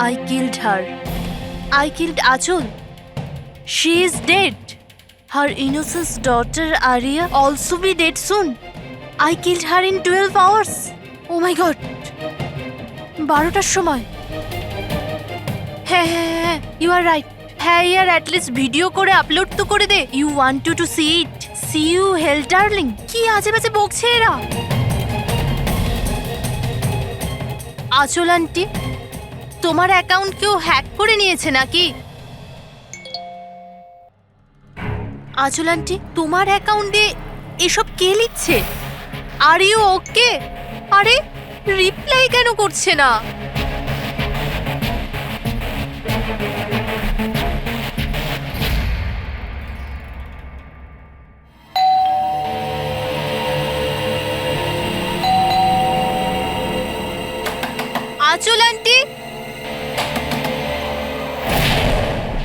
I killed her. I killed Achul. She is dead. Her innocent daughter Arya also be dead soon. I killed her in 12 hours. Oh my god. 12টার সময়। হ্যাঁ, you are right. হ্যাঁ ইয়ার at least video করে upload তো করে দে। You want to see it. See you hell darling. কি আজে বাজে বকছে এরা। আচল আন্টি, তোমার অ্যাকাউন্ট কেউ হ্যাক করে নিয়েছে নাকি? আচল আন্টি, তোমার অ্যাকাউন্ট দিয়ে এসব কে লিখছে? Are you okay? আরে রিপ্লাই কেন করছে না? আচল আন্টি,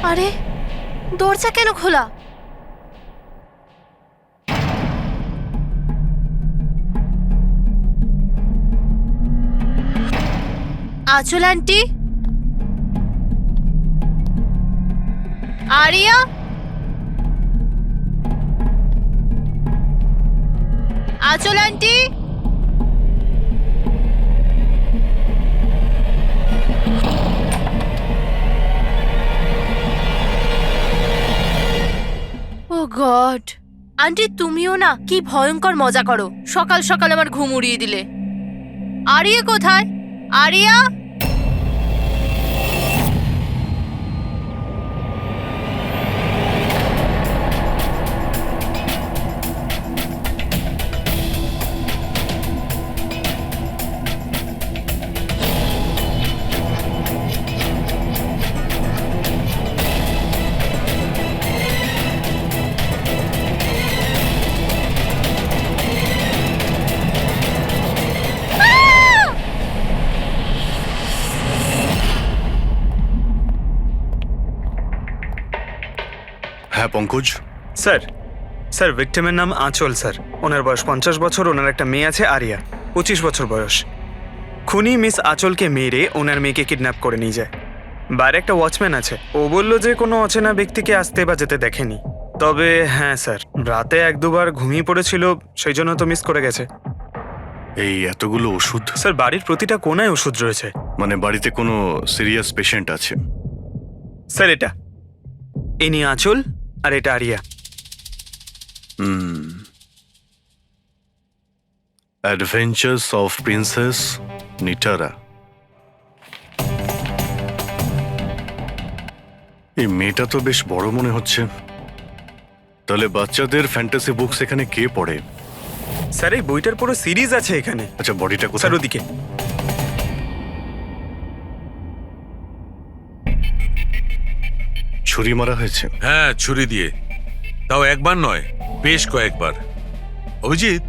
আরে দরজা কেন খোলা? আচল আন্টি, আরিয়া, আচল আন্টি, ও গড, আন্টি তুমিও না কি ভয়ঙ্কর মজা করো। সকাল সকাল আমার ঘুম উড়িয়ে দিলে। আরিয়া কোথায়? আরিয়া, হ্যাঁ পঙ্কজ। স্যার ভিক্টিমের নাম আঁচল স্যার। ওনার বয়স 50 বছর। ওনার একটা মেয়ে আছে আরিয়া, 25 বছর বয়স। খুনি মিস আঁচলকে মেরে ওনার মেয়েকে কিডন্যাপ করে নিয়ে যায়। বাইরে একটা ওয়াচম্যান আছে, ও বললো যে কোনো অচেনা ব্যক্তিকে আসতে বা যেতে দেখেনি। তবে হ্যাঁ স্যার, রাতে 1-2 বার ঘুমিয়ে পড়েছিল, সেই জন্য তো মিস করে গেছে। এই এতগুলো ওষুধ? স্যার বাড়ির প্রতিটা কোনায় ওষুধ রয়েছে। মানে বাড়িতে কোনো সিরিয়াস পেশেন্ট আছে? স্যার এটা ইনি আঁচল আর এটা Aria. Adventures of princess Nitara. এই মেয়েটা তো বেশ বড় মনে হচ্ছে। তাহলে বাচ্চাদের ফ্যান্টাসি বুকস এখানে কে পড়ে? স্যার এই বইটার পুরো সিরিজ আছে এখানে। আচ্ছা বডিটা কোথায়? স্যার ওদিকে। ছুরি মারা হয়েছে? হ্যাঁ, ছুরি দিয়ে। তাও একবার নয়, বেশ কয়েকবার। অভিজিৎ,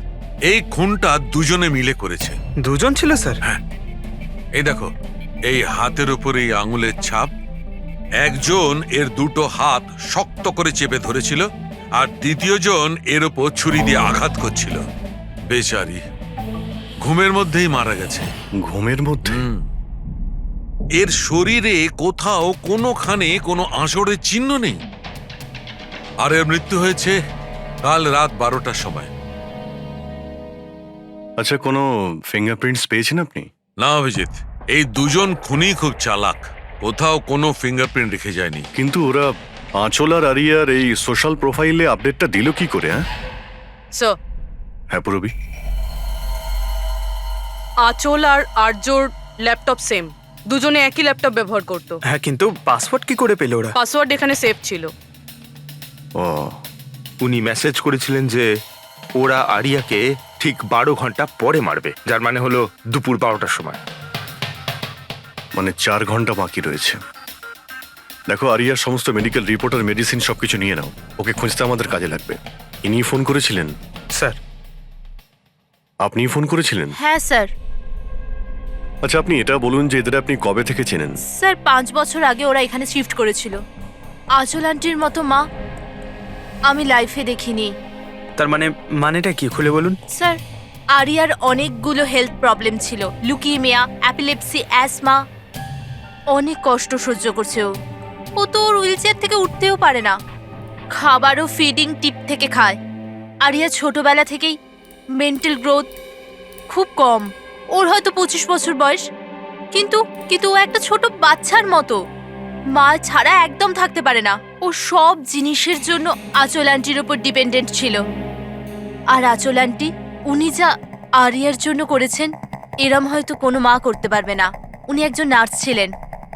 এই খুনটা দুজনে মিলে করেছে। দুজন ছিল স্যার? হ্যাঁ, এই দেখো, এই হাতের উপর এই আঙুলের ছাপ। একজন এর দুটো হাত শক্ত করে চেপে ধরেছিল, আর দ্বিতীয় জন এর উপর ছুরি দিয়ে আঘাত করছিল। বেচারি ঘুমের মধ্যেই মারা গেছে। ঘুমের মধ্যে? এর শরীরে কোথাও কোনোখানে কোনো আঁচড়ের চিহ্ন নেই। আর এর মৃত্যু হয়েছে কাল রাত 12টার সময়। আচ্ছা কোনো ফিঙ্গারপ্রিন্টস পেয়েছেন আপনি? না অভিজিৎ, এই দুজন খুনি খুব চালাক, কোথাও কোনো ফিঙ্গারপ্রিন্ট রেখে যায়নি। কিন্তু ওরা আঁচল আর আরিয়ার এই সোশ্যাল প্রোফাইলে আপডেটটা দিল কি করে? হ্যাঁ পুরবি। আঁচল আর আর্যর ল্যাপটপ সেম, দুজনে একই ল্যাপটপ ব্যবহার করত। হ্যাঁ, কিন্তু পাসওয়ার্ড কি করে পেল ওরা? পাসওয়ার্ড এখানে সেভ ছিল। ও, উনি মেসেজ করেছিলেন যে ওরা আরিয়াকে ঠিক 12 ঘন্টা পরে মারবে, যার মানে হলো দুপুর 12টার সময়। মানে 4 ঘন্টা বাকি রয়েছে। দেখো আরিয়ার সমস্ত মেডিকেল রিপোর্ট আর মেডিসিন সবকিছু নিয়ে নাও, ওকে খুঁজতে আমাদের কাজে লাগবে। ইনি ফোন করেছিলেন? স্যার আপনি ফোন করেছিলেন? হ্যাঁ স্যার। আচ্ছা আপনি এটা বলুন যে এদের আপনি কবে থেকে চেনেন? স্যার 5 বছর আগে ওরা এখানে শিফট করেছিল। আঁচল আন্টির মতো মা আমি লাইফে দেখিনি। তার মানেটা কি খুলে বলুন। স্যার আরিয়ার অনেকগুলো হেলথ প্রবলেম ছিল, লুকিমিয়া, অ্যাপিলেপসি, অ্যাসমা। অনেক কষ্ট সহ্য করছে ও তো ওর হুইল চেয়ার থেকে উঠতেও পারে না, খাবারও ফিডিং টিপ থেকে খায়। আরিয়া ছোটবেলা থেকেই মেন্টাল গ্রোথ খুব কম, ওর হয়তো 25 বছর বয়স, কিন্তু কিন্তু ও একটা ছোট বাচ্চার মতো, মা ছাড়া একদম থাকতে পারে না। ও সব জিনিসের জন্য আঁচল আন্টির উপর ডিপেন্ডেন্ট ছিল। আর আঁচল আন্টি উনি যা আরিয়ার জন্য করেছেন এরম হয়তো কোনো মা করতে পারবে না। উনি একজন নার্স ছিলেন,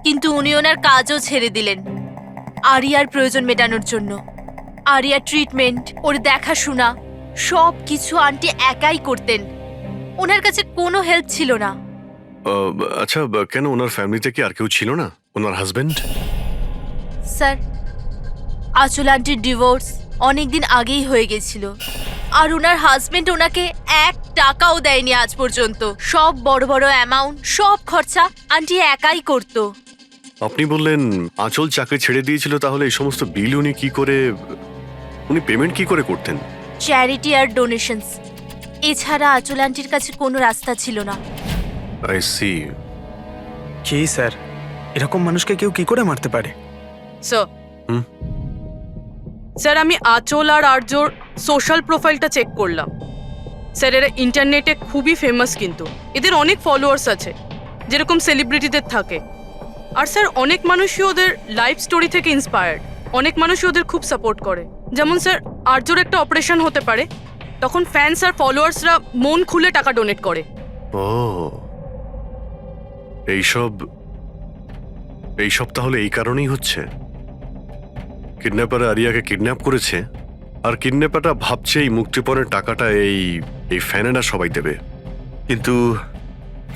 কিন্তু উনি ওনার কাজও ছেড়ে দিলেন আরিয়ার প্রয়োজন মেটানোর জন্য। আরিয়ার ট্রিটমেন্ট, ওর দেখাশোনা সব কিছু আন্টি একাই করতেন, ওনার কাছে কোনো হেল্প ছিল না। আচ্ছা, কেন ওনার ফ্যামিলিতে কি আর কেউ ছিল না? ওনার হাজবেন্ড? স্যার, আঁচল আন্টির ডিভোর্স অনেকদিন আগেই হয়ে গেছিল, আর ওনার হাজবেন্ড ওনাকে 1 টাকাও দেয়নি আজ পর্যন্ত। সব বড় বড় অ্যামাউন্ট, সব খরচা আন্টি একাই করতো। আপনি বললেন আঁচল চাকরি ছেড়ে দিয়েছিল, তাহলে এই সমস্ত বিল উনি পেমেন্ট কি করে করতেন? চ্যারিটি আর ডোনেশনস, এছাড়া আঁচল আন্টির কাছে কোনো রাস্তা ছিল না। I C. কি স্যার, এরকম মানুষকে কেউ কি করে মারতে পারে? স্যার হুম? স্যার, আমি আঁচল আর আর্যর সোশ্যাল প্রোফাইলটা চেক করলাম। স্যার, এরা ইন্টারনেটে খুবই ফেমাস, কিন্তু এদের অনেক ফলোয়ার্স আছে যেরকম সেলিব্রিটিদের থাকে। আর স্যার, অনেক মানুষই ওদের লাইফ স্টোরি থেকে ইন্সপায়ার্ড, অনেক মানুষই ওদের খুব সাপোর্ট করে। যেমন স্যার, আর্যর একটা অপারেশন হতে পারে, তখন ফ্যান্স আর ফলোয়ার্সরা মন খুলে টাকা ডোনেট করে। ও, এইসব তাহলে এই কারণেই হচ্ছে। কিডন্যাপার আরিয়াকে কিডন্যাপ করেছে, আর কিডন্যাপারটা ভাবছে এই মুক্তিপণের টাকাটা এই ফ্যানেরা সবাই দেবে। কিন্তু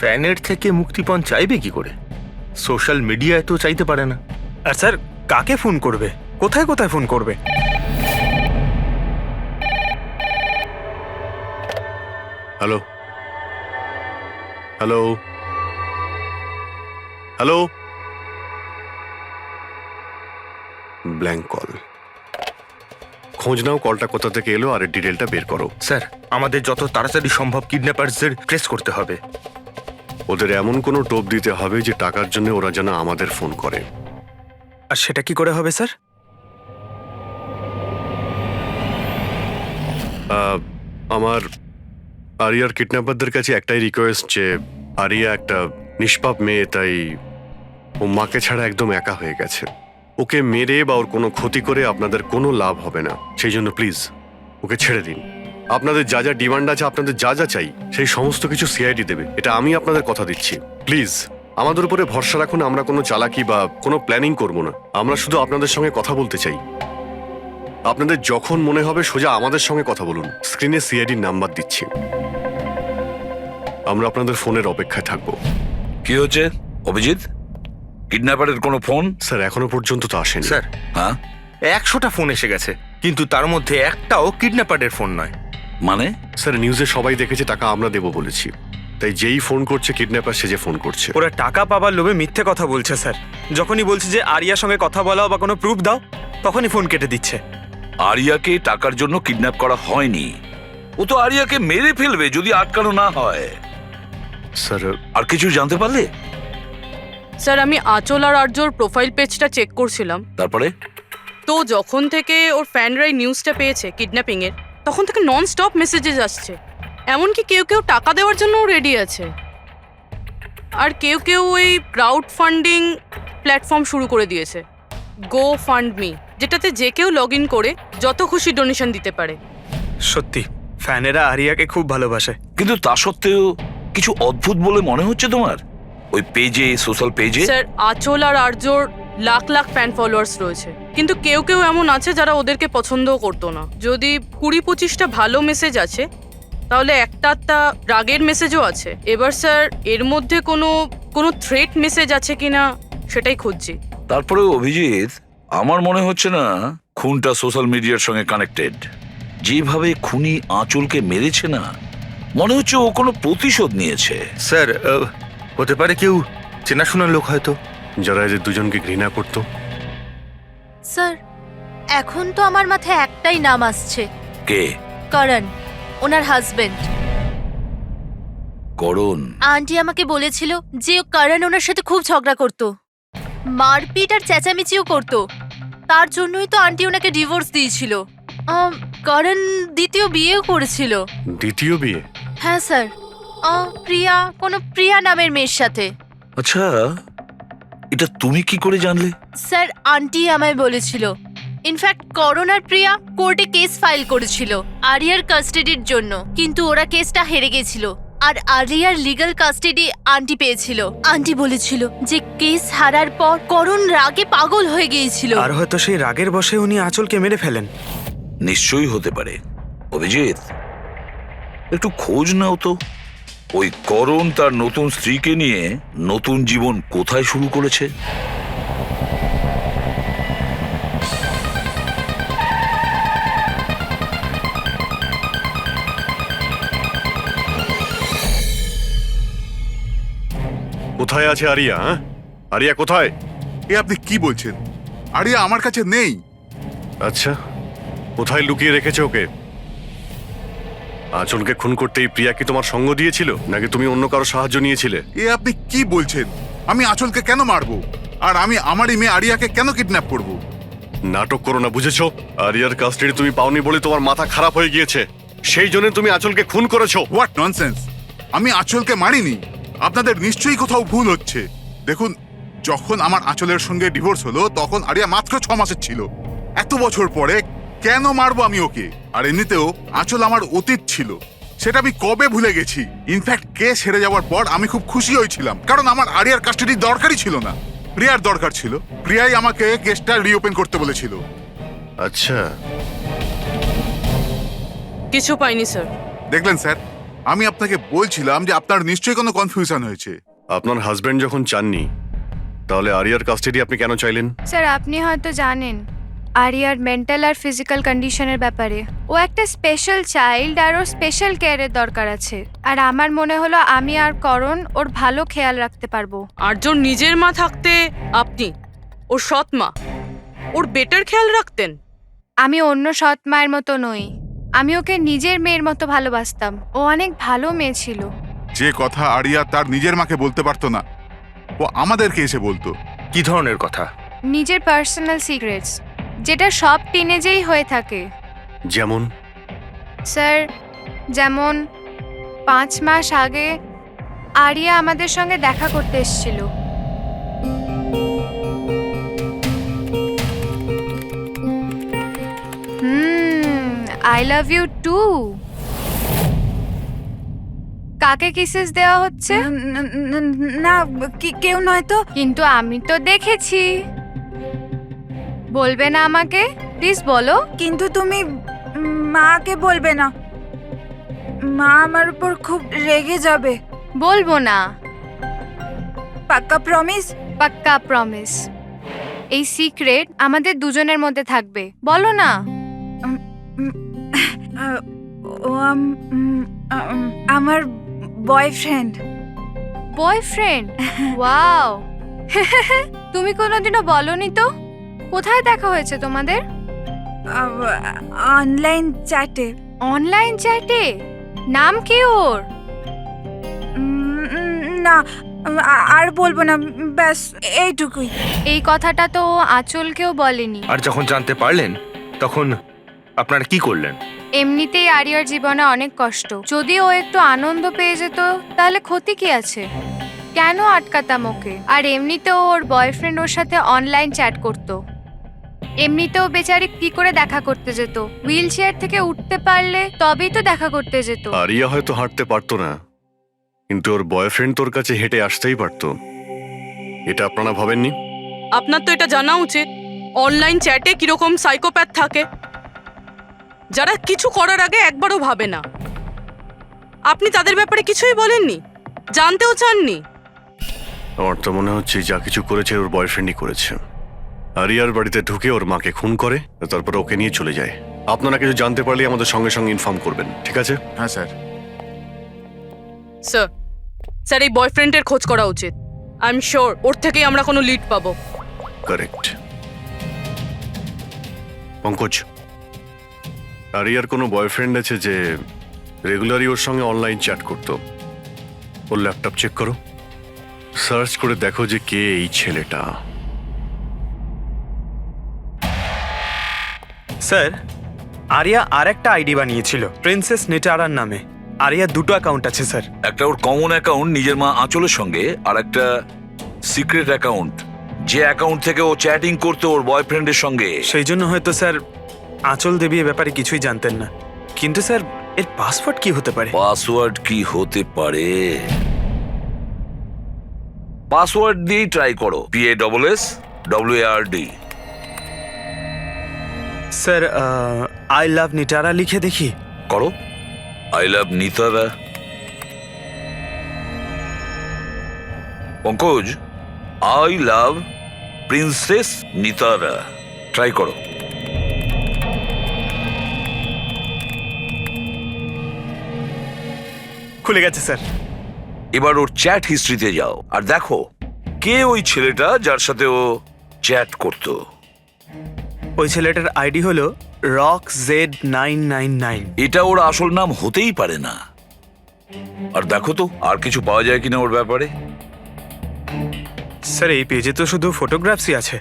ফ্যানের থেকে মুক্তিপণ চাইবে কি করে? সোশ্যাল মিডিয়ায় তো চাইতে পারে না। আর স্যার, কাকে ফোন করবে, কোথায় কোথায় ফোন করবে? Hello hello hello, blank call. খোঁজ নাও কলটা কোথা থেকে এলো আর এর ডিটেলটা বের করো। স্যার, আমাদের যত তাড়াতাড়ি সম্ভব কিডন্যাপারদের ট্রেস করতে হবে। ওদের এমন কোনো টোপ দিতে হবে যে টাকার জন্য ওরা যেন আমাদের ফোন করে। আর সেটা কি করে হবে স্যার? আমার আরিয়ার কিডন্যাপারদের কাছে একটাই রিকোয়েস্ট যে আরিয়া একটা নিষ্পাপ মেয়ে, তাই ও মাকে ছাড়া একদম একা হয়ে গেছে। ওকে মেরে বা ওর কোনো ক্ষতি করে আপনাদের কোনো লাভ হবে না, সেই জন্য প্লিজ ওকে ছেড়ে দিন। আপনাদের যা যা ডিমান্ড আছে, আপনাদের যা যা চাই, সেই সমস্ত কিছু সিআইডি দেবে, এটা আমি আপনাদের কথা দিচ্ছি। প্লিজ আমাদের উপরে ভরসা রাখুন, আমরা কোনো চালাকি বা কোনো প্ল্যানিং করব না। আমরা শুধু আপনাদের সঙ্গে কথা বলতে চাই। আপনাদের যখন মনে হবে সোজা আমাদের সঙ্গে কথা বলুন। স্ক্রিনে সিআইডির নাম্বার দিচ্ছি, আমরা আপনাদের ফোনের অপেক্ষায় থাকবো। কি হচ্ছে অভিজিৎ? কিডন্যাপারের কোনো ফোন? স্যার, এখনো পর্যন্ত তো আসেনি। স্যার, হ্যাঁ 100টা ফোন এসে গেছে, কিন্তু তার মধ্যে একটাও কিডন্যাপারের ফোন নয়। মানে? স্যার, নিউজে সবাই দেখেছে টাকা আমরা দেবো বলেছি, তাই যেই ফোন করছে কিডন্যাপার সেজে ফোন করছে। ওরা টাকা পাবার লোভে মিথ্যে কথা বলছে স্যার। যখনই বলছে যে আরিয়ার সঙ্গে কথা বলাও বা কোনো প্রুফ দাও, তখনই ফোন কেটে দিচ্ছে। আরিয়াকে টাকার জন্য কিডন্যাপ করা হয়নি, ও তো আরিয়াকে মেরে ফেলবে যদি আটকানো না হয়। স্যার, আর কিছু জানতে পারলে? স্যার, আমি আঁচল আর আর্যর প্রোফাইল পেজটা চেক করছিলাম, তারপরে? তো যখন থেকে ওর ফ্যানরাই নিউজটা পেয়েছে কিডন্যাপিংয়ের, তখন থেকে নন স্টপ মেসেজেস আসছে। এমনকি কেউ কেউ টাকা দেওয়ার জন্যও রেডি আছে, আর কেউ কেউ ওই ক্রাউড ফান্ডিং প্ল্যাটফর্ম শুরু করে দিয়েছে, গো ফান্ড মি, যেটাতে যে কেউ লগ ইন করে যত খুশি ডোনেশন দিতে পারে। সত্যি ফ্যানেরা আরিয়াকে খুব ভালোবাসে। কিন্তু তা সত্ত্বেও কিছু অদ্ভুত বলে মনে হচ্ছে তোমার ওই পেজে, সোশ্যাল পেজে? স্যার, আঁচল আর আর্যর লাখ লাখ ফ্যান ফলোয়ার্স রয়েছে, কিন্তু কেউ কেউ এমন আছে যারা ওদেরকে পছন্দও করতো না। যদি 20-25টা ভালো মেসেজ আছে, তাহলে একটা রাগের মেসেজও আছে। এবার স্যার, এর মধ্যে কোনো থ্রেট মেসেজ আছে কিনা সেটাই খুঁজছি। তারপরে অভিজিৎ, আমার মনে হচ্ছে না খুনটা সোশ্যাল মিডিয়ার সঙ্গে কানেক্টেড। যেভাবে খুনি আঁচলকে মেরেছে না, মনে হচ্ছে ও কোনো প্রতিশোধ নিয়েছে। স্যার, হতে পারে কেউ চেনাশোনার লোক হয়তো, যারা এদের দুজনকে ঘৃণা করতো। স্যার, এখন তো আমার মাথায় একটাই নাম আসছে, কে? করণ, ওনার হাজবেন্ড। করণ? আন্টি আমাকে বলেছিল যে করণ ওনার সাথে খুব ঝগড়া করতো। মারপিট আর চেঁচামেচিও করতো। তার জন্যই তো আন্টি ওনাকে ডিভোর্স দিয়েছিল। করণ দ্বিতীয় বিয়েও করেছিল। দ্বিতীয় বিয়ে? হ্যাঁ স্যার, প্রিয়া নামের মেয়ের সাথে। আচ্ছা, এটা তুমি কি করে জানলে? স্যার, আন্টি আমায় বলেছিল। ইনফ্যাক্ট করণ আর প্রিয়া কোর্টে কেস ফাইল করেছিল আরিয়ার কাস্টাডির জন্য, কিন্তু ওরা কেসটা হেরে গেছিল আর আরিয়ার লিগ্যাল কাস্টাডি আন্টি পেয়েছিল। আন্টি বলেছিল যে কেস হারার পর করণ রাগে পাগল হয়ে গিয়েছিল। আর হয়তো সেই রাগের বশে উনি আঁচলকে মেরে ফেলেন। নিশ্চয়ই হতে পারে। অভিজিৎ, একটু খোঁজ নাও তো, ওই করণ তার নতুন স্ত্রীকে নিয়ে নতুন জীবন কোথায় শুরু করেছে। কোথায় আছে আরিয়া? আরিয়া কোথায়? এ আপনি কি বলছেন? আরিয়া আমার কাছে নেই। আচ্ছা, কোথায় লুকিয়ে রেখেছে ওকে? আঁচলকে খুন করতেই প্রিয়া কি তোমার সঙ্গ দিয়েছিল, নাকি তুমি অন্য কারো সাহায্য নিয়েছিলে? এ আপনি কি বলছেন? আমি আঁচলকে কেন মারবো? আর আমি আমারই মেয়ে আরিয়াকে কেন কিডন্যাপ করব? নাটক করো না, বুঝেছো? আরিয়ার কাস্টাডি তুমি পাওনি বলে তোমার মাথা খারাপ হয়ে গিয়েছে, সেই জন্য তুমি আঁচলকে খুন করেছো। What nonsense! আমি আঁচলকে মারিনি। আপনাদের নিশ্চয়ই কোথাও ভুল হচ্ছে। দেখুন, যখন আমার আঁচলের সঙ্গে ডিভোর্স হলো তখন আরিয়া মাত্র 6 মাসের ছিল। এত বছর পরে কেন মারবো আমি ওকে? আর এমনিতেও আঁচল আমার অতীত ছিল, সেটা আমি কবে ভুলে গেছি। ইনফ্যাক্ট কেস হেরে যাওয়ার পর আমি খুব খুশি হয়েছিলাম, কারণ আমার আরিয়ার কাস্টাডি দরকারই ছিল না, প্রিয়ার দরকার ছিল। প্রিয়াই আমাকে কেসটা রিওপেন করতে বলেছিল। আচ্ছা, কিছু পাইনি স্যার। দেখলেন স্যার, আমি আপনাকে বলছিলাম যে আপনার নিশ্চয়ই কোনো কনফিউশন হয়েছে। আপনার হাজবেন্ড যখন চাননি, তাহলে আরিয়ার কাস্টাডি আপনি কেন চাইলেন? স্যার, আপনি হয়তো জানেন আরিয়ার মেন্টাল আর ফিজিক্যাল কন্ডিশনের ব্যাপারে। ও একটা স্পেশাল চাইল্ড আর ওর স্পেশাল কেয়ারের দরকার আছে। আর আমার মনে হলো আমি আর করণ ওর ভালো খেয়াল রাখতে পারবো। আর্যর নিজের মা থাকতে আপনি ওর সৎ মা, ওর বেটার খেয়াল রাখতেন। আমি অন্য সৎ মায়ের মতো নই, আমি ওকে নিজের মেয়ের মতো ভালোবাসতাম। ও অনেক ভালো মেয়ে ছিল। যে কথা আরিয়া তার নিজের মাকে বলতে পারতো না, ও আমাদেরকে এসে বলতো। কি ধরনের কথা? নিজের পার্সোনাল সিক্রেটস, যেটা সব টিনেজেই হয়ে থাকে। যেমন? স্যার, যেমন 5 মাস আগে আরিয়া আমাদের সঙ্গে দেখা করতে এসেছিল। I love you too. কাকে কিসেস দেওয়া হচ্ছে? না, কেউ নয় তো। কিন্তু আমি তো দেখেছি। বলবে না আমাকে? প্লিজ বলো। কিন্তু তুমি মাকে বলবে না, মা আমার উপর খুব রেগে যাবে। বলবো না। পাক্কা প্রমিস? পাক্কা প্রমিস। এই সিক্রেট আমাদের দুজনের মধ্যে থাকবে। বলো না। ও আমার বয়ফ্রেন্ড। বয়ফ্রেন্ড? ওয়াও। তুমি কোনোদিনও বলনি তো। কোথায় দেখা হয়েছে তোমাদের? অনলাইন চ্যাটে। অনলাইন চ্যাটে? নাম কি ওর? না, আর বলবো না, ব্যাস এইটুকুই। এই কথাটা তো ও আঁচলকেও বলেনি। আর যখন জানতে পারলেন তখন আপনারা কি করলেন? এমনিতেই আরিয়ার জীবনে অনেক কষ্ট, যদি ও একটু আনন্দ পেয়ে যেত তাহলে ক্ষতি কি আছে? কেন আটকাতাম ওকে? আর এমনিতেও ওর বয়ফ্রেন্ড ওর সাথে অনলাইন চ্যাট করতো। এমনিতেও বেচারি কি করে দেখা করতে যেত? হুইল চেয়ার থেকে উঠতে পারলে তবেই তো দেখা করতে যেত। আরিয়া হয়তো হাঁটতে পারতো না, কিন্তু ওর বয়ফ্রেন্ড তোর কাছে হেঁটে আসতেই পারতো। এটা আপনারা ভাবেননি? আপনার তো এটা জানা উচিত অনলাইন চ্যাটে কিরকম সাইকোপ্যাথ থাকে, যারা কিছু করার আগে একবারও ভাবে না। আপনি তাদের ব্যাপারে কিছুই বলেননি, জানতেও চাননি। আমার তো মনে হচ্ছে যা কিছু করেছে ওর বয়ফ্রেন্ডই করেছে। আরিয়ার বাড়িতে ঢুকে ওর মাকে খুন করে, তারপর ওকে নিয়ে চলে যায়। আপনারা কিছু জানতে পারলে আমাদের সঙ্গে সঙ্গে ইনফর্ম করবেন, ঠিক আছে? হ্যাঁ স্যার। স্যার, স্যার এই বয়ফ্রেন্ডের খোঁজ করা উচিত। আই এম শিওর ওর থেকেই আমরা কোনো লিড পাবো। কারেক্ট। পঙ্কজ, আরিয়ার কোনো বয়ফ্রেন্ড আছে যে রেগুলারই ওর সঙ্গে অনলাইন চ্যাট করতো? ওর ল্যাপটপ চেক করো, সার্চ করে দেখো যে কে এই ছেলেটা। স্যার আরিয়া আর একটা আইডি বানিয়েছিল প্রিন্সেস নিটারার নামে। আরিয়ার দুটো অ্যাকাউন্ট আছে স্যার। একটা ওর কমন অ্যাকাউন্ট নিজের মা আঁচলের সঙ্গে, আর একটা সিক্রেট অ্যাকাউন্ট, যে অ্যাকাউন্ট থেকে ও চ্যাটিং করতো ওর বয়ফ্রেন্ডের সঙ্গে। সেই জন্য হয়তো স্যার আঁচল দেবী এ ব্যাপারে কিছুই জানতেন না। কিন্তু স্যার এর পাসওয়ার্ড কি হতে পারে? পাসওয়ার্ড কি হতে পারে? পাসওয়ার্ড দিয়েই ট্রাই করো, PASSWARD। Sir I love Nitara লিখে দেখি। করো, I love Nitara. Pankaj, I love princess Nitara, try করো। খুলে গেছে স্যার। এবার ওর চ্যাট হিস্ট্রিতে যাও আর দেখো কে ওই ছেলেটা যার সাথে ও চ্যাট করতো। ওই ছেলেটার আইডি হলো রক Z999। এটা ওর আসল নাম হতেই পারে না। আর দেখো তো আর কিছু পাওয়া যায় কিনা ওর ব্যাপারে। স্যার এই পেজে তো শুধু ফটোগ্রাফসই আছে,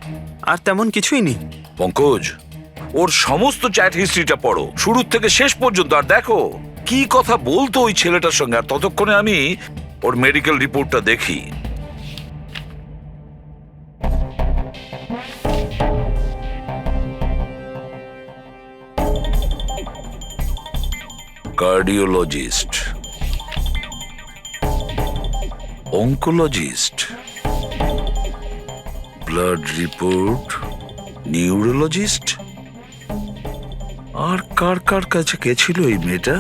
আর তেমন কিছুই নেই। পঙ্কজ, ওর সমস্ত চ্যাট হিস্ট্রিটা পড়ো শুরু থেকে শেষ পর্যন্ত, আর দেখো কি কথা বলতো ওই ছেলেটার সঙ্গে। আর ততক্ষণে আমি ওর মেডিকেল রিপোর্টটা দেখি। Cardiologist, oncologist, blood report, neurologist. আর কার কার কাছে গেছিল এই মেয়েটা?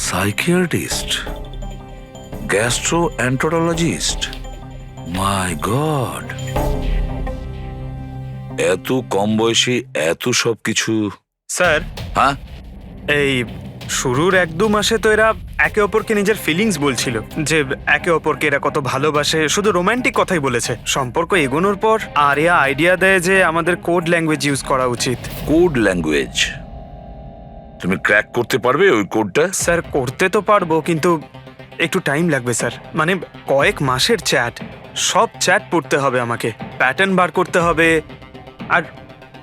Psychiatrist, gastroenterologist. My God, এত কম বয়সে এত সব কিছু। স্যার হ্যাঁ, এই শুরুর 1-2 মাসে তো এরা একে অপরকে নিজের ফিলিংস বলছিল, যে একে অপরকে এরা কত ভালোবাসে, শুধু রোমান্টিক কথাই বলেছে। সম্পর্ক এগোনোর পর আরিয়া আইডিয়া দেয় যে আমাদের কোড ল্যাঙ্গুয়েজ ইউজ করা উচিত। Code language? তুমি ক্র্যাক করতে পারবে ওই কোডটা? স্যার করতে তো পারবো, কিন্তু একটু টাইম লাগবে স্যার। মানে কয়েক মাসের চ্যাট, সব চ্যাট পড়তে হবে আমাকে, প্যাটার্ন বার করতে হবে। আর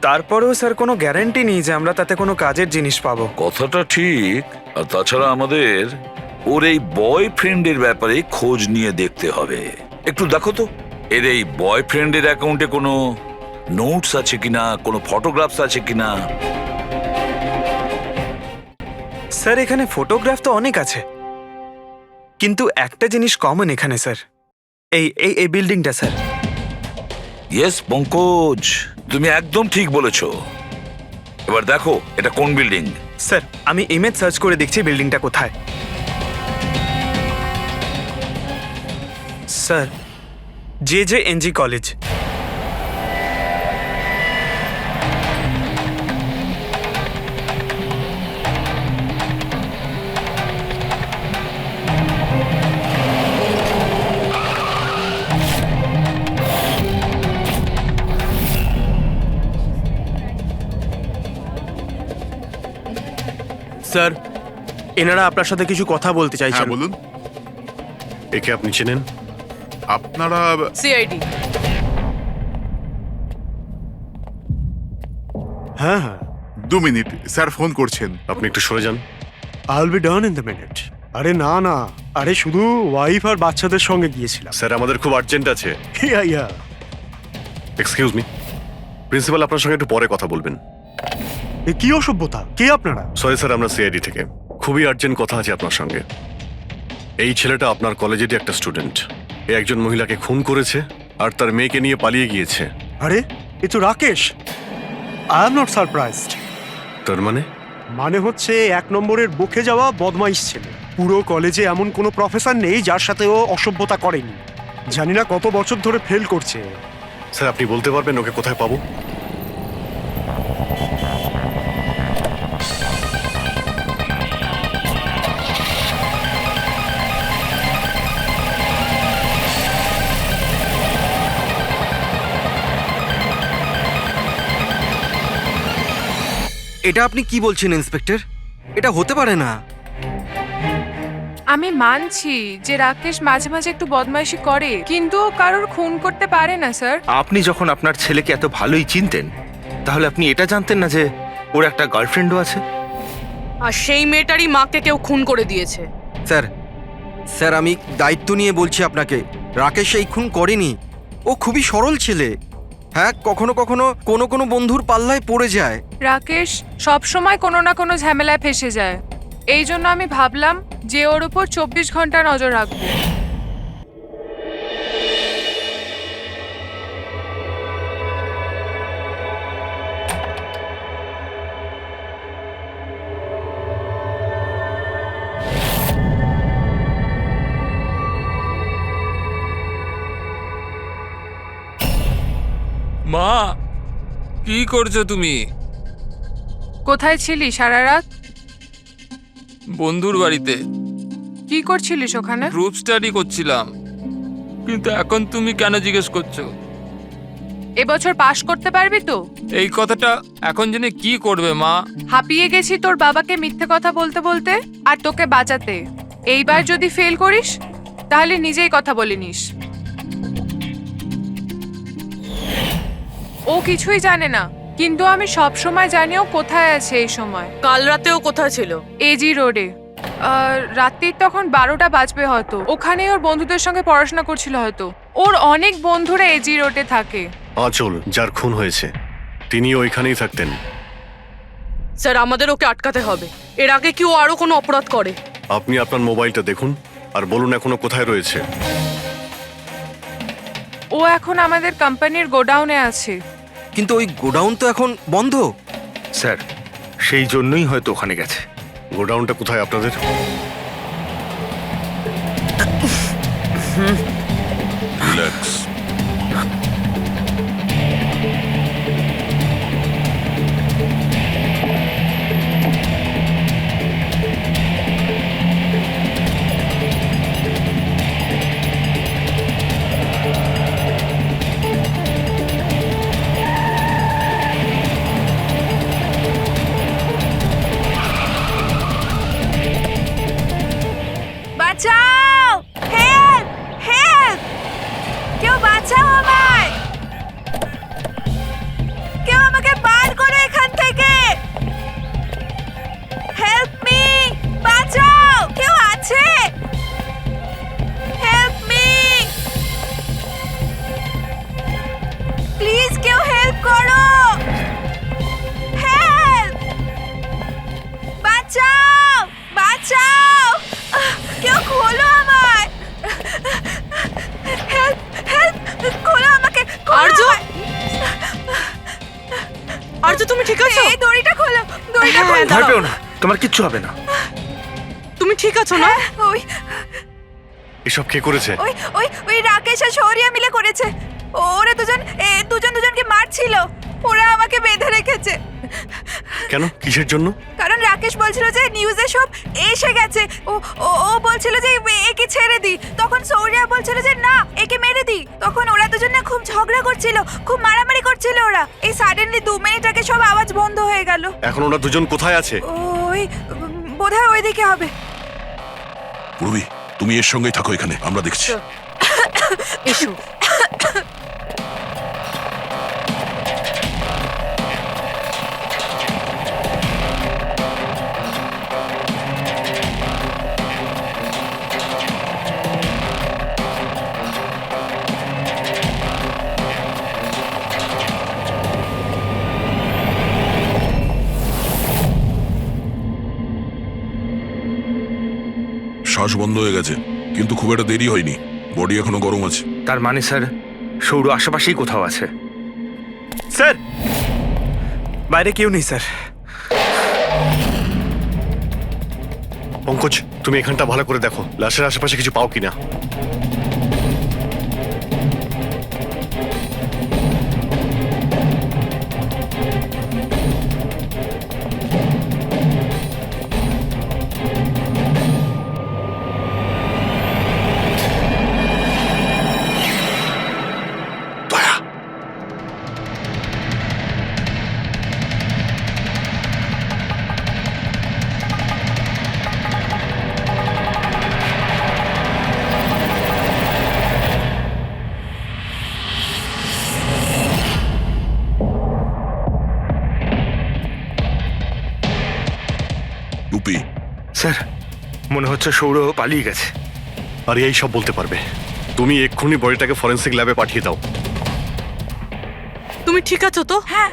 তারপরেও স্যার কোনো গ্যারান্টি নেই যে আমরা তাতে কোনো কাজের জিনিস পাবো। কথাটা ঠিক। আর তাছাড়া আমাদের ওর এই বয়ফ্রেন্ডের ব্যাপারে খোঁজ নিয়ে দেখতে হবে। একটু দেখো তো এর এই বয়ফ্রেন্ডের অ্যাকাউন্টে কোনো নোটস আছে কিনা, কোনো ফটোগ্রাফস আছে কিনা। স্যার এখানে ফটোগ্রাফ তো অনেক আছে, কিন্তু একটা জিনিস কমন এখানে স্যার, এই এই এই বিল্ডিংটা স্যার। ইয়েস পঙ্কজ, তুমি একদম ঠিক বলেছো। এবার দেখো এটা কোন বিল্ডিং। স্যার আমি ইমেজ সার্চ করে দেখছি বিল্ডিংটা কোথায়। Sir JJNG college. স্যার এনারা আপনার সাথে কিছু কথা বলতে হ্যাঁ চাইছেন। বলুন। একে আপনি চেনেন? আপনারা সিআইডি। হ্যাঁ হ্যাঁ, 2 মিনিট, স্যার ফোন করছেন। আপনি একটু সরে যান। আইল be done in the minute. আরে না না, আরে শুধু ওয়াইফ আর বাচ্চাদের সঙ্গে গিয়েছিলাম। স্যার আমাদের খুব আর্জেন্ট আছে। ইয়া ইয়া। এক্সকিউজ মি, প্রিন্সিপাল আপনার সঙ্গে একটু পরে কথা বলবেন। এ কি অসভ্যতা? কে আপনারা? সরি স্যার, আমরা সিআইডি থেকে। খুবই আর্জেন্ট কথা আছে আপনার সঙ্গে। এই ছেলেটা আপনার কলেজেরই একটা স্টুডেন্ট। এ একজন মহিলাকে খুন করেছে আর তার মেয়েকে নিয়ে পালিয়ে গিয়েছে। আরে এ তো Rakesh. I am not surprised. তার মানে? মানে হচ্ছে 1 নম্বরের বকে যাওয়া বদমাইশ ছেলে। পুরো কলেজে এমন কোনো প্রফেসর নেই যার সাথে ও অসভ্যতা করেনি। জানি না কত বছর ধরে ফেল করছে। স্যার আপনি বলতে পারবেন ওকে কোথায় পাবো? এটা আপনি কি বলছেন ইন্সপেক্টর? এটা হতে পারে না। আমি মানছি যে রাকেশ মাঝে মাঝে একটু বদমাইশি করে, কিন্তু ও কারোর খুন করতে পারে না স্যার। আপনি যখন আপনার ছেলেকে এত ভালোই চিনতেন, তাহলে আপনি এটা জানতেন না যে ওর একটা গার্লফ্রেন্ডও আছে? আর সেই মেয়েটারই মাকে কেউ খুন করে দিয়েছে। স্যার স্যার আমি দায়িত্ব নিয়ে বলছি আপনাকে, রাকেশ এই খুন করেনি। ও খুবই সরল ছেলে। হ্যাঁ, কখনো কখনো কোনো বন্ধুর পাল্লায় পড়ে যায়। রাকেশ সব সময় কোনো না কোনো ঝামেলায় ফেসে যায়। এই জন্য আমি ভাবলাম যে ওর উপর 24 ঘন্টা নজর রাখবো। মা, কি করছো তুমি? কোথায় ছিলি সারা রাত? বন্ধুর বাড়িতে কি করছিলিস ওখানে? গ্রুপ স্টাডি করছিলাম। কিন্তু এখন তুমি কেন জিজ্ঞেস করছো? এবছর পাশ করতে পারবি তো? এই কথাটা এখন জেনে কি করবে মা? হাঁপিয়ে গেছি তোর বাবাকে মিথ্যে কথা বলতে বলতে আর তোকে বাঁচাতে। এইবার যদি ফেল করিস তাহলে নিজেই কথা বলে নিস। ও কিছুই জানে না, কিন্তু আমি সব সময় জানি ও কোথায় আছে। এই সময় কাল রাতেও কোথায় ছিল? এজি রোডে। রাত্রির তখন 12টা বাজবে হয়তো। ওখানেই ওর বন্ধুদের সঙ্গে পড়াশোনা করছিল হয়তো। ওর অনেক বন্ধুরা এজি রোডে থাকে। আঁচল যার খুন হয়েছে তিনি ওইখানেই থাকতেন। স্যার আমাদের ওকে আটকাতে হবে। এর আগে কি ও আরো কোনো অপরাধ করে? আপনি আপনার মোবাইলটা দেখুন আর বলুন এখনো কোথায় রয়েছে। ও এখন আমাদের কোম্পানির গোডাউনে আছে। কিন্তু ওই গোডাউন তো এখন বন্ধ। স্যার সেই জন্যই হয়তো ওখানে গেছে। গোডাউনটা কোথায় আপনাদের? রিল্যাক্স। বাঁচাও! হেল্প! হেল্প! কেউ বাঁচাও আমায়! কেউ আমাকে বার করো এখান থেকে! Help me! বাঁচাও! কেউ আছে? Help me! প্লিজ কেউ হেল্প করো! হেল্প! বাঁচাও! বাঁচাও! কেউ খোলো আমায়! হেল্প! হেল্প! খোলো আমাকে! আর্য! আর্য তুমি ঠিক আছো? এই দড়িটা খোলো! দড়িটা খোলো! ভয় পেও না, তোমার কিচ্ছু হবে না। তুমি ঠিক আছো না? ওই এসব কে করেছে? ওই ওই ওই রাকেশ আর শৌরিয়া মিলে করেছে। ওরা দুজনকে মারছিল। ওরা আমাকে বেঁধে রেখেছে। কেন? কিসের জন্য? কারণ রাকেশ বলছিল যে নিউজে সব এসে গেছে। ও ও ও বলছিল যে একে ছেড়ে দি। তখন শৌরিয়া বলছিল যে না, একে মেরে দি। তখন ওরা দুজন না খুব ঝগড়া করছিল, খুব মারামারি করছিল ওরা। এই সাডেনলি 2 মিনিট আগে সব আওয়াজ বন্ধ হয়ে গেল। এখন ওরা দুজন কোথায় আছে? ওই বোধহয় ওইদিকে হবে। পূর্বী, তুমি এর সঙ্গেই থাকো এখানে, আমরা দেখছি। এসো। শ্বাস বন্ধ হয়ে গেছে, কিন্তু খুব একটা দেরি হয়নি। বডি এখনো গরম আছে। তার মানে স্যার সৌর আশেপাশেই কোথাও আছে। স্যার বাইরে কেউ নেই স্যার। পঙ্কজ, তুমি এখানটা ভালো করে দেখো, লাশের আশেপাশে কিছু পাও কিনা। স্যার মনে হচ্ছে সৌর পালিয়ে গেছে। আরিয়া এই সব বলতে পারবে। তুমি এক্ষুনি বডিটাকে ফরেন্সিক ল্যাবে পাঠিয়ে দাও। তুমি ঠিক আছো তো? হ্যাঁ।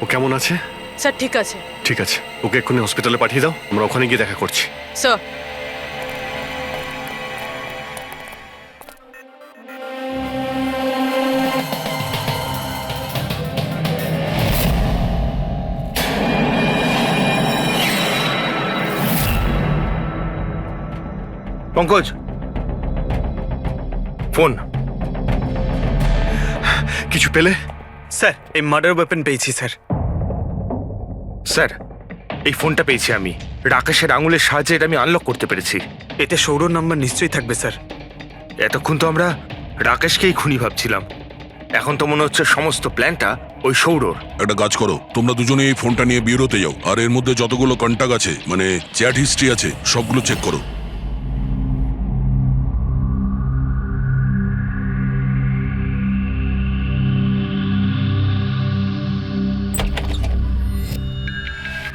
ও কেমন আছে? স্যার ঠিক আছে। ঠিক আছে, ওকে এক্ষুনি হসপিটালে পাঠিয়ে দাও, আমরা ওখানে গিয়ে দেখা করছি। Sir Pankaj, phone. কিছু পেলে? স্যার এই মার্ডার ওয়েপন পেয়েছি স্যার। স্যার এই ফোনটা পেয়েছি আমি, রাকেশের আঙুলের সাহায্যে এটা আমি আনলক করতে পেরেছি। এতে সৌরভ নাম্বার নিশ্চয়ই থাকবে স্যার। এতক্ষণ তো আমরা রাকেশকেই খুনি ভাবছিলাম, এখন তো মনে হচ্ছে সমস্ত প্ল্যানটা ওই সৌরর। একটা কাজ করো, তোমরা দুজনে এই ফোনটা নিয়ে বিউরোতে যাও, আর এর মধ্যে যতগুলো কন্টাক্ট আছে মানে চ্যাট হিস্ট্রি আছে সবগুলো চেক করো।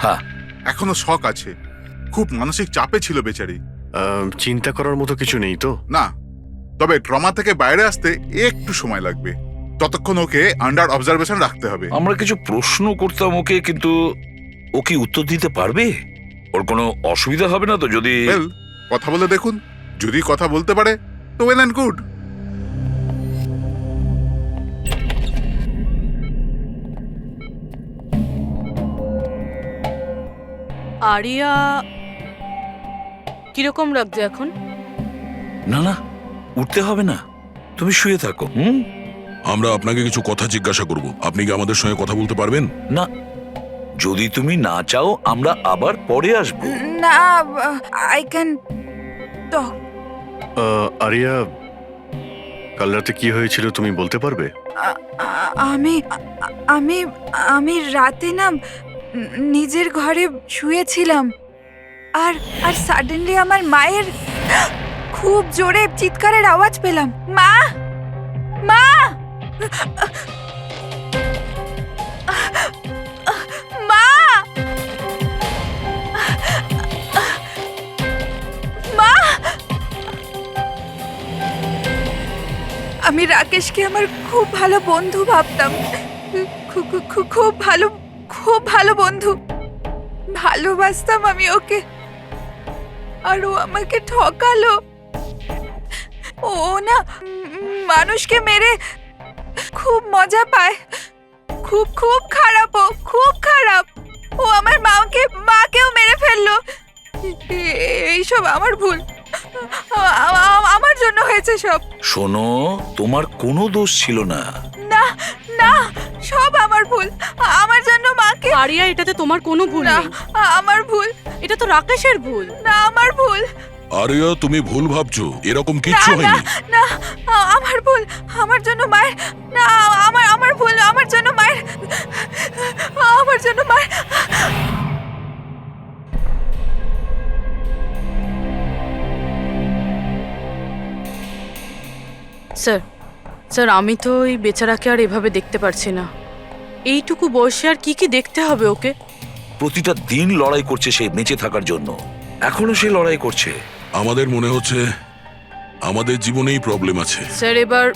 হ্যাঁ, এখনো শক আছে, খুব মানসিক চাপে ছিল বেচারি। চিন্তা করার মতো কিছু নেই তো? না, তবে ট্রমা থেকে বাইরে আসতে একটু সময় লাগবে, ততক্ষণ ওকে আন্ডার অবজারভেশন রাখতে হবে। আমরা কিছু প্রশ্ন করতাম ওকে, কিন্তু ও কি উত্তর দিতে পারবে? ওর কোনো অসুবিধা হবে না তো যদি? ওয়েল, কথা বলে দেখুন, যদি কথা বলতে পারে তো ওয়েল অ্যান্ড গুড। আরিয়া কিরকম লাগছে এখন? না না, উঠতে হবে না, তুমি শুয়ে থাকো। আমরা আপনাকে কিছু কথা জিজ্ঞাসা করব, আপনি কি আমাদের সঙ্গে কথা বলতে পারবেন? না, যদি তুমি না চাও আমরা আবার পরে আসবো। না, আই ক্যান টক। আরিয়া, কাল রাতে কি হয়েছিল তুমি বলতে পারবে? আমি আমি আমি রাতে না নিজের ঘরে শুয়েছিলাম, আর আর সাডেনলি আমার মায়ের খুব জোরে চিৎকারের আওয়াজ পেলাম। মা, মা, মা, মা। আমি রাকেশকে আমার খুব ভালো বন্ধু ভাবতাম, খুব ভালো বন্ধু ভালোবাসতাম আমি ওকে, আর ও আমাকে ঠকালো। ও না মানুষকে মেরে খুব মজা পায়, খুব খুব খারাপ, ও খুব খারাপ। ও আমার মাকেও মেরে ফেললো। এইসব আমার ভুল, আমার জন্য হয়েছে সব। শোনো, তোমার কোনো দোষ ছিল না। না না, সব আমার ভুল, আমার জন্য মাকে। আরিয়া, এটাতে তোমার কোনো ভুল না, নেই। আমার ভুল। এটা তো রাকেশের ভুল। না, আমার ভুল। আরিয়া, তুমি ভুল ভাবছো, এরকম কিচ্ছু না হয়নি। না, আমার ভুল, আমার জন্য মায়ের। না, আমার ভুল, আমার জন্য মায়ের, আমার জন্য মায়ের। স্যার স্যার আমি তো ওই বেচারাকে আর এভাবে দেখতে পারছি না। এইটুকু বয়সে আর কি কি দেখতে হবে ওকে? প্রতিটা দিন লড়াই করছে সে বেঁচে থাকার জন্য, এখনো সে লড়াই করছে। আমাদের মনে হচ্ছে আমাদের জীবনেই প্রবলেম আছে। স্যার এবার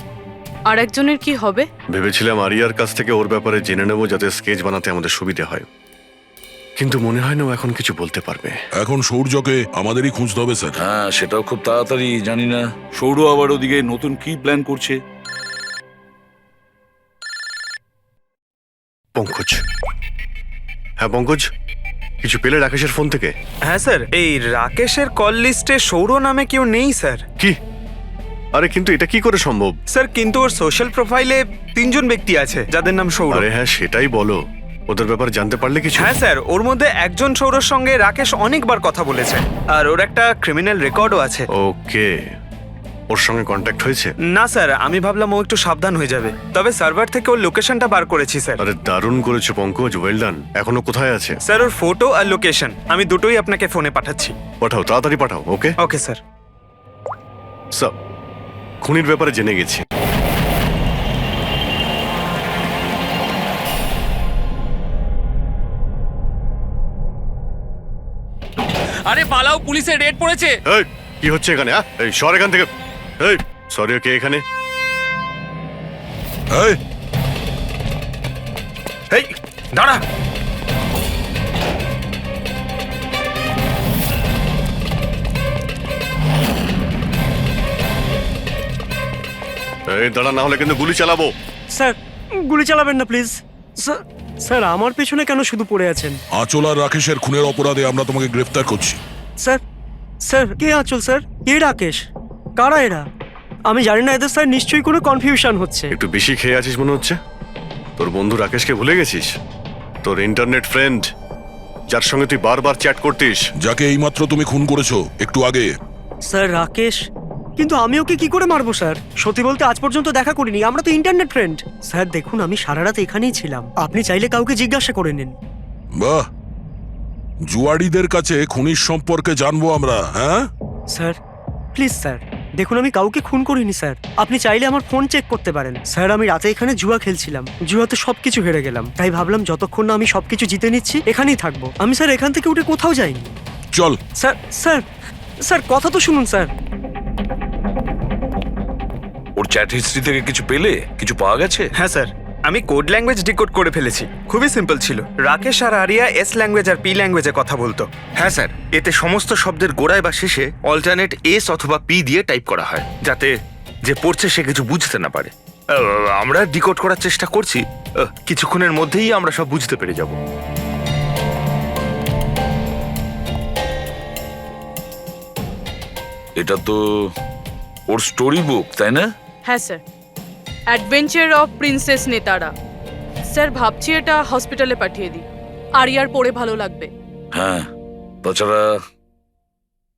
আরেকজনের কি হবে? ভেবেছিলাম আরিয়ার কাছ থেকে ওর ব্যাপারে জেনে নেবো, যাতে স্কেচ বানাতে আমাদের সুবিধা হয়, কিন্তু মনে হয় না ও এখন কিছু বলতে পারবে। এখন সৌর্যকে আমাদেরই খুঁজতে হবে স্যার। হ্যাঁ, সেটাও খুব তাড়াতাড়ি। জানি না সৌর আবার ওদিকে নতুন কি প্ল্যান করছে। পঙ্কজ। হ্যাঁ পঙ্কজ, কিছু পেলে রাকেশের ফোন থেকে? হ্যাঁ স্যার, এই রাকেশের কল লিস্টে সৌর নামে কেউ নেই স্যার। কি? আরে কিন্তু এটা কি করে সম্ভব? স্যার কিন্তু ওর সোশ্যাল প্রোফাইলে 3 জন ব্যক্তি আছে যাদের নাম সৌর। আরে হ্যাঁ, সেটাই বলো, ওদের ব্যাপারে জানতে পারলে কিছু? হ্যাঁ স্যার, ওর মধ্যে একজন সৌরর সঙ্গে রাকেশ অনেকবার কথা বলেছে, আর ওর একটা ক্রিমিনাল রেকর্ডও আছে। ওকে, ওর সঙ্গে কন্ট্যাক্ট হয়েছে? না স্যার, আমি ভাবলাম ও একটু সাবধান হয়ে যাবে, তবে সার্ভার থেকে ওর লোকেশনটা বার করেছি স্যার। আরে দারুণ করেছো পঙ্কজ, ওয়েল ডান। এখনো কোথায় আছে? স্যার ওর ফটো আর লোকেশন আমি দুটোই আপনাকে ফোনে পাঠাচ্ছি। পাঠাও, তাড়াতাড়ি পাঠাও। ওকে ওকে স্যার। স্যার, খুনির ব্যাপারে জেনে গেছি। আরে পালাও, পুলিশের রেড পড়েছে। এই কি হচ্ছে এখানে? এই সর এখান থেকে। এই সরি, কে এখানে? এই এই দাঁড়া। এই দাঁড়া, না হলে কিন্তু গুলি চালাবো। স্যার গুলি চালাবেন না প্লিজ। স্যার আমার পেছনে কেন শুধু পড়ে আছেন? আঁচল আর রাকেশের খুনের অপরাধে আমরা তোমাকে গ্রেফতার করছি। স্যার কে আঁচল স্যার? কে রাকেশ? কারা এরা? আমি জানি না এদের, স্যার নিশ্চয়ই কোনো কনফিউশন হচ্ছে। একটু বেশি খেয়ে আছিস মনে হচ্ছে। তোর বন্ধু রাকেশকে ভুলে গেছিস? তোর ইন্টারনেট ফ্রেন্ড, যার সঙ্গে তুই বারবার চ্যাট করতিস। যাকে এইমাত্র তুমি খুন করেছো একটু আগে। স্যার রাকেশ, কিন্তু আমি ওকে কি করে মারবো স্যার? সত্যি বলতে আজ পর্যন্ত দেখা করিনি, আমরা তো ইন্টারনেট ফ্রেন্ড। স্যার দেখুন, আমি সারা রাত এখানেই ছিলাম, আপনি চাইলে কাউকে জিজ্ঞাসা করে নিন। বাহ, জুয়াড়িদের কাছে খুনির সম্পর্কে জানবো আমরা। হ্যাঁ স্যার প্লিজ স্যার, দেখুন আমি কাউকে খুন করিনি স্যার, আপনি চাইলে আমার ফোন চেক করতে পারেন। স্যার আমি রাতে এখানে জুয়া খেলছিলাম, জুয়াতে সবকিছু হেরে গেলাম, তাই ভাবলাম যতক্ষণ না আমি সবকিছু জিতে নিচ্ছি এখানেই থাকবো। আমি স্যার এখান থেকে উঠে কোথাও যাইনি। চল। স্যার স্যার স্যার কথা তো শুনুন স্যার। ওর চ্যাট হিস্ট্রি থেকে কিছু পেলে? কিছু পাওয়া গেছে? হ্যাঁ স্যার, আমি কোড ল্যাঙ্গুয়েজ ডিকোড করে ফেলেছি। খুবই সিম্পল ছিল। রাকেশ আর আরিয়া এস ল্যাঙ্গুয়েজ আর পি ল্যাঙ্গুয়েজে কথা বলতো। হ্যাঁ স্যার, এতে সমস্ত শব্দের গোড়ায় বা শেষে অল্টারনেট এস অথবা পি দিয়ে টাইপ করা হয়, যাতে যে পড়ছে সে কিছু বুঝতে না পারে। আমরা ডিকোড করার চেষ্টা করছি, কিছুক্ষণের মধ্যেই আমরা সব বুঝতে পেরে যাব। এটা তো ওর স্টোরি বুক, তাই না? হ্যাঁ স্যার, অ্যাডভেঞ্চার অফ প্রিন্সেস নেতারা। স্যার ভাবছি এটা হসপিটালে পাঠিয়ে দিই, আরিয়ার পড়ে ভালো লাগবে। হ্যাঁ, তাছাড়া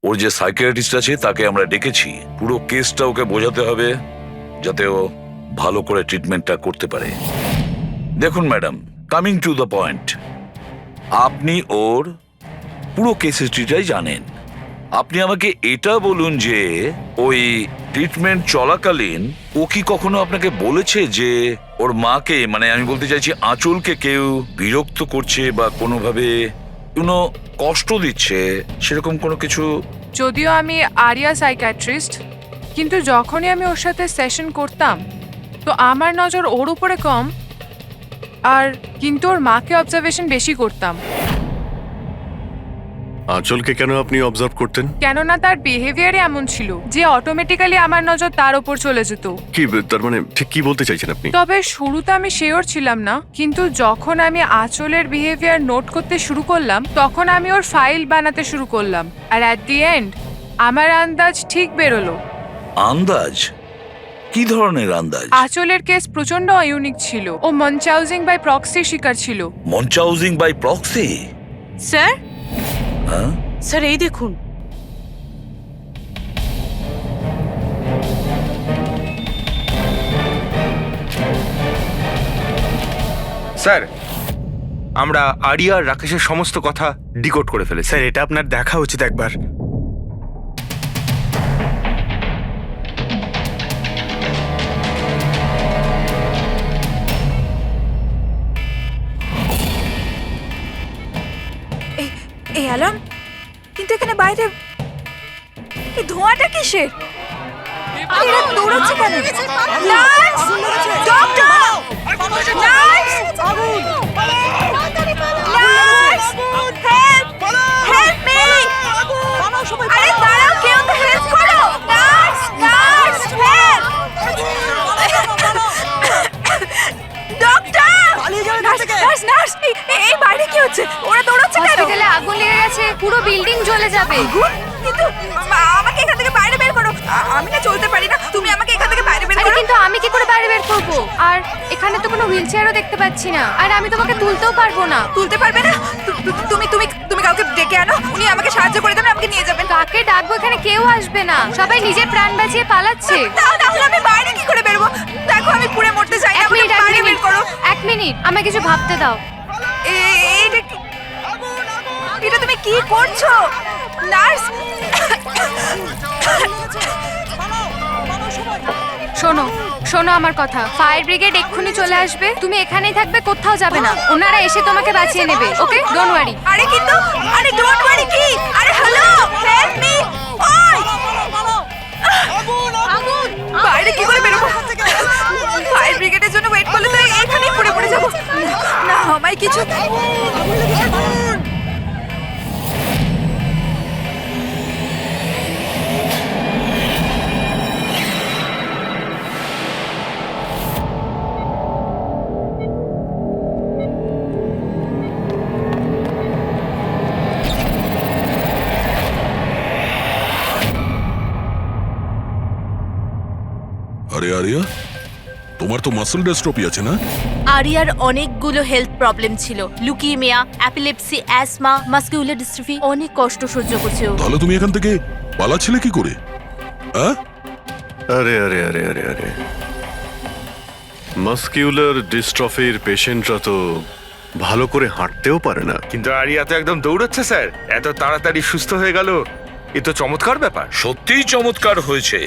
ওর যে সাইকিয়াট্রিস্ট আছে তাকে আমরা ডেকেছি। পুরো কেসটা ওকে বোঝাতে হবে, যাতে ও ভালো করে ট্রিটমেন্টটা করতে পারে। দেখুন madam, coming to the point, আপনি ওর পুরো কেস হিস্ট্রিটাই জানেন। আপনি আমাকে এটা বলুন যে ওই ট্রিটমেন্ট চলাকালীন ও কি কখনো আপনাকে বলেছে যে ওর মাকে, মানে আমি বলতে চাইছি আঁচলকে, কেউ বিরক্ত করছে বা কোনোভাবে কোনো কষ্ট দিচ্ছে, সেরকম কোনো কিছু? যদিও আমি আরিয়া সাইকিয়াট্রিস্ট, কিন্তু যখনই আমি ওর সাথে সেশন করতাম তো আমার নজর ওর উপরে কম, আর কিন্তু ওর মাকে অবজারভেশন বেশি করতাম। আঁচলকে কেন আপনি অবজার্ভ করতেন? কেননা তার বিহেভিয়ারে এমন ছিল যে অটোমেটিক্যালি আমার নজর তার ওপর চলে যেত। কি তার মানে ঠিক কি বলতে চাইছেন আপনি? তবে শুরুতে আমি শিওর ছিলাম না, কিন্তু যখন আমি আঁচলের বিহেভিয়ার নোট করতে শুরু করলাম তখন আমি ওর ফাইল বানাতে শুরু করলাম, আর অ্যাট দি এন্ড আমার আন্দাজ ঠিক বেরোলো। আন্দাজ? কি ধরনের আন্দাজ? আঁচলের কেস প্রচন্ড ইউনিক ছিল। ও মনচাউজিং বাই প্রক্সির শিকার ছিল। মনচাউজিং বাই প্রক্সি? স্যার, হ্যাঁ স্যার এই দেখুন। স্যার, আমরা আরিয়া আর রাকেশের সমস্ত কথা ডিকোড করে ফেলেছি। স্যার এটা আপনার দেখা উচিত একবার। এই অ্যালার্ম, কিন্তু এখানে বাইরে এই ধোঁয়াটা কিসের? এরা দৌড়াচ্ছে কেন? Nurse! Doctor! Nurse! Nurse! Help! Help me! আরে দাঁড়াও, কেউ তো হেল্প করো! Nurse! Nurse! Help! Doctor! Nurse! Nurse! এই বাইরে কি হচ্ছে? ওরা দৌড়াচ্ছে কেন? হসপিটালে আগুন লেগে গেছে, পুরো বিল্ডিং জ্বলে যাবে। কিন্তু আমাকে এখান থেকে বাইরে বের করো। আমি না চলতে পারি না, তুমি আমাকে এখান থেকে বাইরে বের করো। কিন্তু আমি কি করে বাইরে বের করব? আর এখানে তো কোনো হুইলচেয়ারও দেখতে পাচ্ছি না, আর আমি তোমাকে তুলতেও পারবো না। তুলতে পারবে না? তুমি তুমি তুমি কাউকে ডেকে আনো, উনি আমাকে সাহায্য করে দেবেন, আমাকে নিয়ে যাবেন। কাকে ডাকবো? এখানে কেউ আসবে না, সবাই নিজের প্রাণ বাঁচিয়ে পালাচ্ছে। তাহলে আমি বাইরে কি করে বেরোবো? দেখো আমি পুড়ে মরতে চাই না, আমাকে বাইরে বের করো। এক মিনিট, আমাকে কিছু ভাবতে দাও। এটা তুমি কি করছো নার্স? শোনো শোনো আমার কথা, ফায়ার ব্রিগেড এক্ষুনি চলে আসবে, তুমি এখানেই থাকবে, কোথাও যাবে না, ওনারা এসে তোমাকে বাঁচিয়ে নেবে। ওকে, ডোন্ট ওয়ারি। আরে কিন্তু, আরে ডোন্ট ওয়ারি কি? আরে হ্যালো, হেল্প মি! আগুন! বাইরে কি করে বেরোবো? ফায়ার ব্রিগেডের জন্য ওয়েট করলে তো এখানেই পড়ে যাবো। না আমায় কিছু আরে আরিয়া, তোমার তো মাসল ডেস্ট্রপি আছে না? আরিয়ার অনেকগুলো হেলথ প্রবলেম ছিল, লুকিমিয়া, অ্যাপিলেপসি, অ্যাসমা, মাসকুলার ডিস্ট্রফি, অনেক কষ্ট সহ্য করছে ও। তাহলে তুমি এখান থেকে পালাচ্ছিলে কি করে? হ্যাঁ, আরে আরে আরে আরে আরে মাসকিউলার ডিস্ট্রফির পেশেন্টরা তো ভালো করে হাঁটতেও পারে না। কিন্তু আরিয়া তো একদম দৌড়াচ্ছে স্যার, এত তাড়াতাড়ি সুস্থ হয়ে গেল, এ তো চমৎকার ব্যাপার। সত্যিই চমৎকার হয়েছে।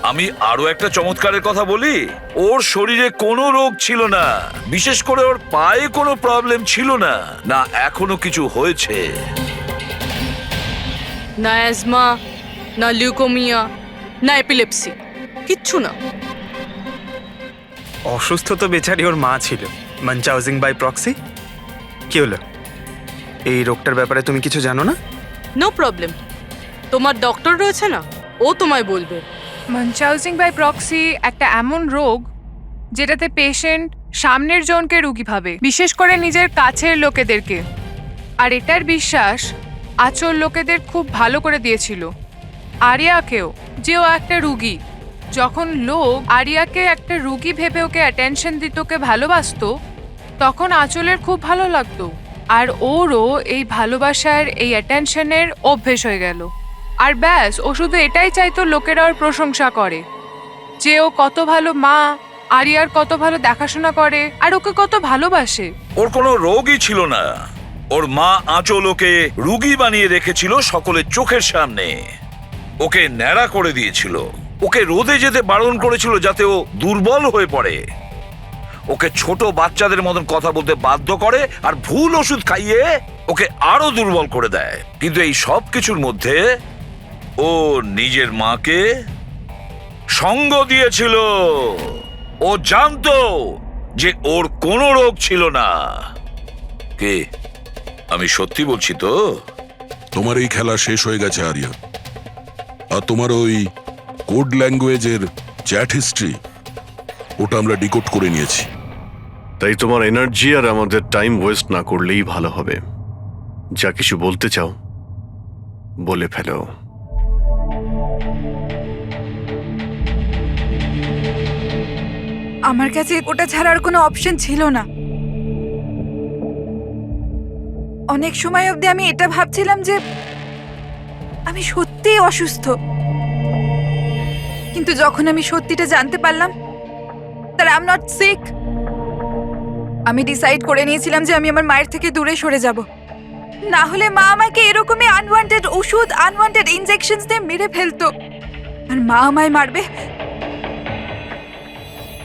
আমি আরো একটা চমৎকারের কথা বলি, ওর শরীরে কোনো রোগ ছিল না, বিশেষ করে ওর পায়ে কোনো প্রবলেম ছিল না, না এখনো কিছু হয়েছে। না অ্যাজমা, না লিউকোমিয়া, না এপিলেপসি, কিচ্ছু না। অসুস্থ তো বেচারি ওর মা ছিল, মানচাউজিং বাই প্রক্সি। কি হলো, এই রোগটার ব্যাপারে তুমি কিছু জানো না? নো প্রবলেম, তোমার ডক্টর রয়েছে না, ও তোমায় বলবে। মানচাউজিং বাই প্রক্সি একটা এমন রোগ যেটাতে পেশেন্ট সামনের জনকে রোগী ভাবে, বিশেষ করে নিজের কাছের লোকেদেরকে। আর এটার বিশ্বাস আচল লোকেদের খুব ভালো করে দিয়েছিল আরিয়াকেও, যে ও একটা রুগী। যখন লোক আরিয়াকে একটা রুগী ভেবে ওকে অ্যাটেনশন দিত, ওকে ভালোবাসতো, তখন আচলের খুব ভালো লাগতো। আর ওরও এই ভালোবাসার, এই অ্যাটেনশনের অভ্যেস হয়ে গেল। আর ব্যাস, ও শুধু এটাই চাইতো লোকেরা ওর প্রশংসা করে, যে ও কত ভালো মা, আরিয়ার কত ভালো দেখাশোনা করে, আর ওকে কত ভালোবাসে। ওর কোনো রোগই ছিল না, ওর মা আঁচল ওকে রুগী বানিয়ে রেখেছিল সকলের চোখের সামনে। ওকে ন্যাড়া করে দিয়েছিল, ওকে রোদে যেতে বারণ করেছিল যাতে ও দুর্বল হয়ে পড়ে, ওকে ছোট বাচ্চাদের মতন কথা বলতে বাধ্য করে, আর ভুল ওষুধ খাইয়ে ওকে আরো দুর্বল করে দেয়। কিন্তু এই সব কিছুর মধ্যে ও নিজের মাকে সঙ্গ দিয়েছিল। ও জানতো যে ওর কোনো রোগ ছিল না। কে, আমি সত্যি বলছি তো? তোমার এই খেলা শেষ হয়ে গেছে আরিয়া, আর তোমার ওই কোড ল্যাঙ্গুয়েজের চ্যাট হিস্ট্রি, ওটা আমরা ডিকোড করে নিয়েছি। তাই তোমার এনার্জি আর আমাদের টাইম ওয়েস্ট না করলেই ভালো হবে। যা কিছু বলতে চাও বলে ফেলো। আমার কাছে ওটা ছাড়ার কোনো অপশন ছিল না। অনেক সময় অবধি আমি এটা ভাবছিলাম যে আমি সত্যিই অসুস্থ, কিন্তু যখন আমি সত্যিটা জানতে পারলাম that I'm not sick, আমি ডিসাইড করে নিয়েছিলাম যে আমি আমার মায়ের থেকে দূরে সরে যাব। না হলে মা আমাকে এরকমই আনওয়ান্টেড ওষুধ, আনওয়ান্টেড ইনজেকশনস দিয়ে মেরে ফেলতো। আর মা আমায় মারবে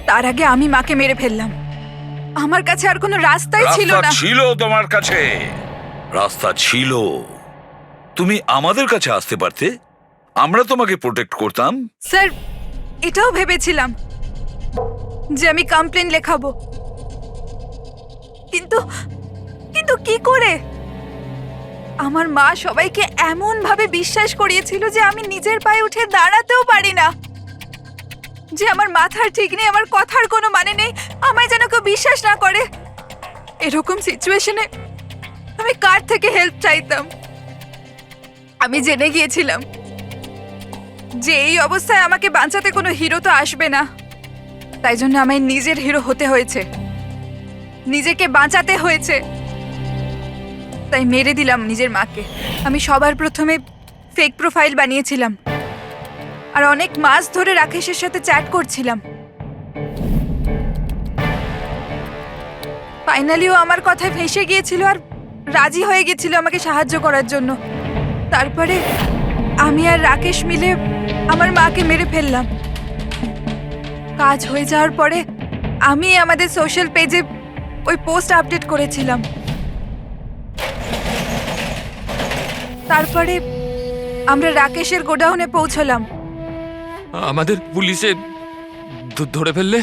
তার আগে আমি মাকে মেরে ফেললাম। আমার কাছে আর কোনো রাস্তাই ছিল রাস্তা না। ছিল তোমার কাছে, রাস্তা ছিল। তুমি আমাদের কাছে আসতে পারতে, আমরা তোমাকে প্রোটেক্ট করতাম। স্যার, এটাও ভেবেছিলাম যে আমি কমপ্লেন লেখাবো, কিন্তু কিন্তু কি করে? আমার মা সবাইকে এমন ভাবে বিশ্বাস করিয়েছিল যে আমি নিজের পায়ে উঠে দাঁড়াতেও পারি না, যে আমার মাথার ঠিক নেই, আমার কথার কোনো মানে নেই, আমায় যেন কেউ বিশ্বাস না করে। এরকম সিচুয়েশনে আমি কার থেকে হেল্প চাইতাম? আমি জেনে গিয়েছিলাম যে এই অবস্থায় আমাকে বাঁচাতে কোনো হিরো তো আসবে না, তাই জন্য আমায় নিজের হিরো হতে হয়েছে, নিজেকে বাঁচাতে হয়েছে। তাই মেরে দিলাম নিজের মাকে। আমি সবার প্রথমে ফেক প্রোফাইল বানিয়েছিলাম, আর অনেক মাস ধরে রাকেশের সাথে চ্যাট করছিলাম। ফাইনালিও আমার কথায় ফেঁসে গিয়েছিল আর রাজি হয়ে গেছিল আমাকে সাহায্য করার জন্য। তারপরে আমি আর রাকেশ মিলে আমার মাকে মেরে ফেললাম। কাজ হয়ে যাওয়ার পরে আমি আমাদের সোশ্যাল পেজে ওই পোস্ট আপডেট করেছিলাম। তারপরে আমরা রাকেশের গোডাউনে পৌঁছলাম। আমাদের পুলিশে ধরে ফেললে?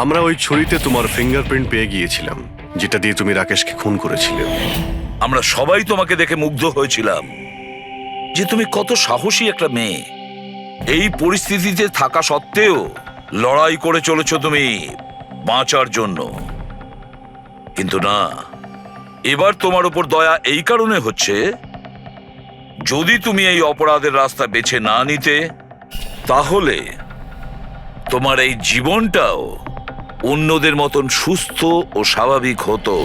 আমরা ওই ছুরিতে তোমার ফিঙ্গারপ্রিন্ট পেয়ে গিয়েছিলাম, যেটা দিয়ে তুমি রাকেশকে খুন করেছিলে। আমরা সবাই তোমাকে দেখে মুগ্ধ হয়েছিলাম যে তুমি কত সাহসী একটা মেয়ে। এই পরিস্থিতিতে থাকা সত্ত্বেও লড়াই করে চলেছ তুমি বাঁচার জন্য। কিন্তু না, এবার তোমার উপর দয়া এই কারণে হচ্ছে, যদি তুমি এই অপরাধের রাস্তা বেছে না নিতে, তাহলে তোমার এই জীবনটাও অন্যদের মতন সুস্থ ও স্বাভাবিক হতো।